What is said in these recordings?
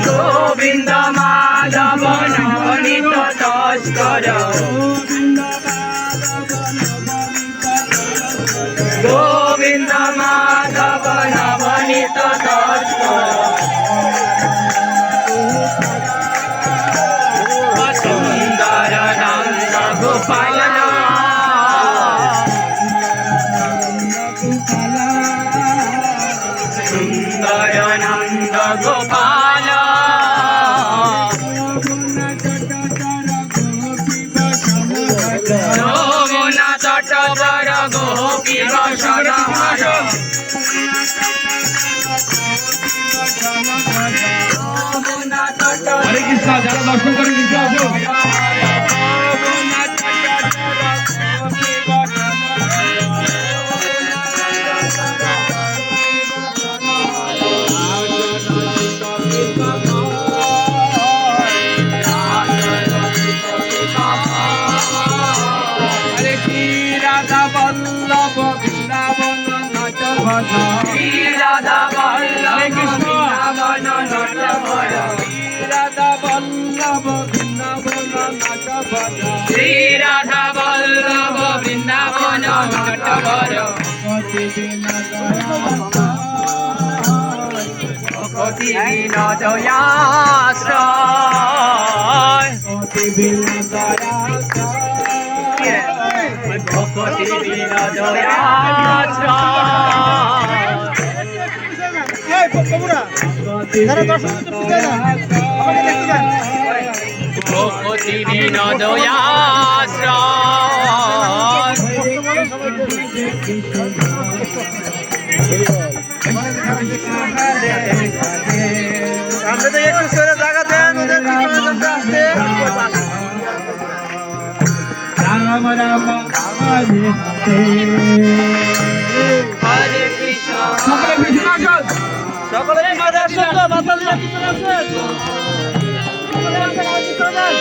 গোবিন্দ মাধব নবনীত তস্কর গোবিন্দ মাধব নবনীত তস্কর সুন্দর নন্দ গোপাল সুন্দর নন্দ গোপাল যমুনা তটবর গোপী বসন হর হরে কৃষ্ণ যারা দর্শন করে নিচে আসো রাধা বল্লভ বৃন্দাবন নাট রাধা বল্লভ বৃন্দাবন নাট শ্রী রাধা বল্লভ বৃন্দাবন নাটবর ভকতি বিনোদয়াশ্রয় ভকতি ভকতি সামনে থেকে একটু সরে জায়গা দেন ওদের আসতে রাম রাম হরে হরে কৃষ্ণ সকলে পিছনে আসো সকলে পিছনে আসুন তো বাতালিরা পিছনে আসেন সকলে পিছনে আসেন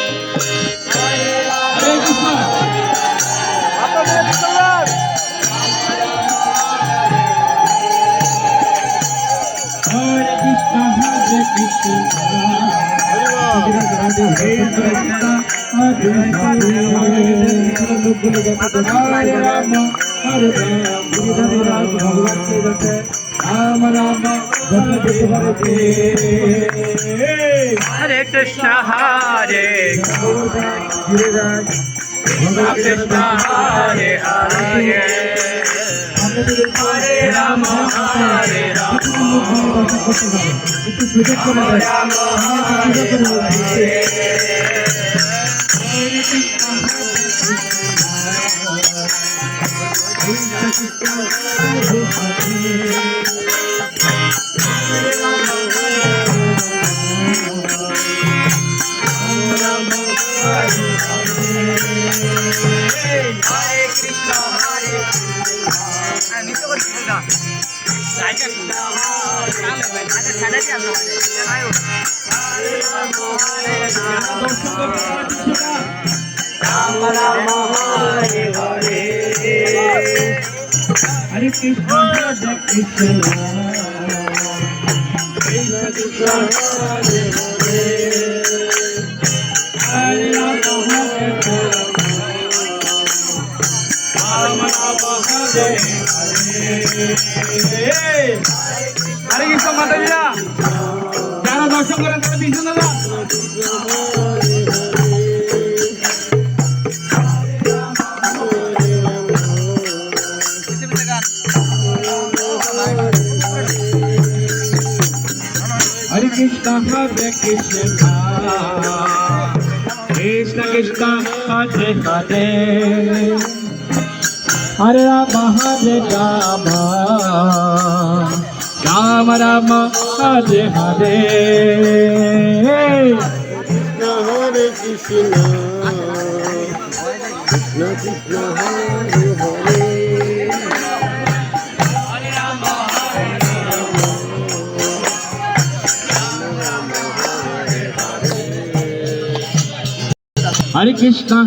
হরে কৃষ্ণ বাতালিরা পিছনে আসেন হরে কৃষ্ণ হরে কৃষ্ণ হরে কৃষ্ণ হরে কৃষ্ণ হরে হরে হরে রাম হরে রাম রাম হরে হরে হরে কৃষ্ণ হরে নিত্য করছি না রাম রাম হরে হরে হরে কৃষ্ণ হরে কৃষ্ণ হরে রাম হরে রাম হরে হরে কৃষ্ণ মাতাজিরা যারা দর্শন করেন তারা পিছনে যান Hare Krishna Krishna Krishna Hare Hare Hare Rama Rama Rama Hare Hare Hare Krishna Krishna Krishna Hare Hare Hare Krishna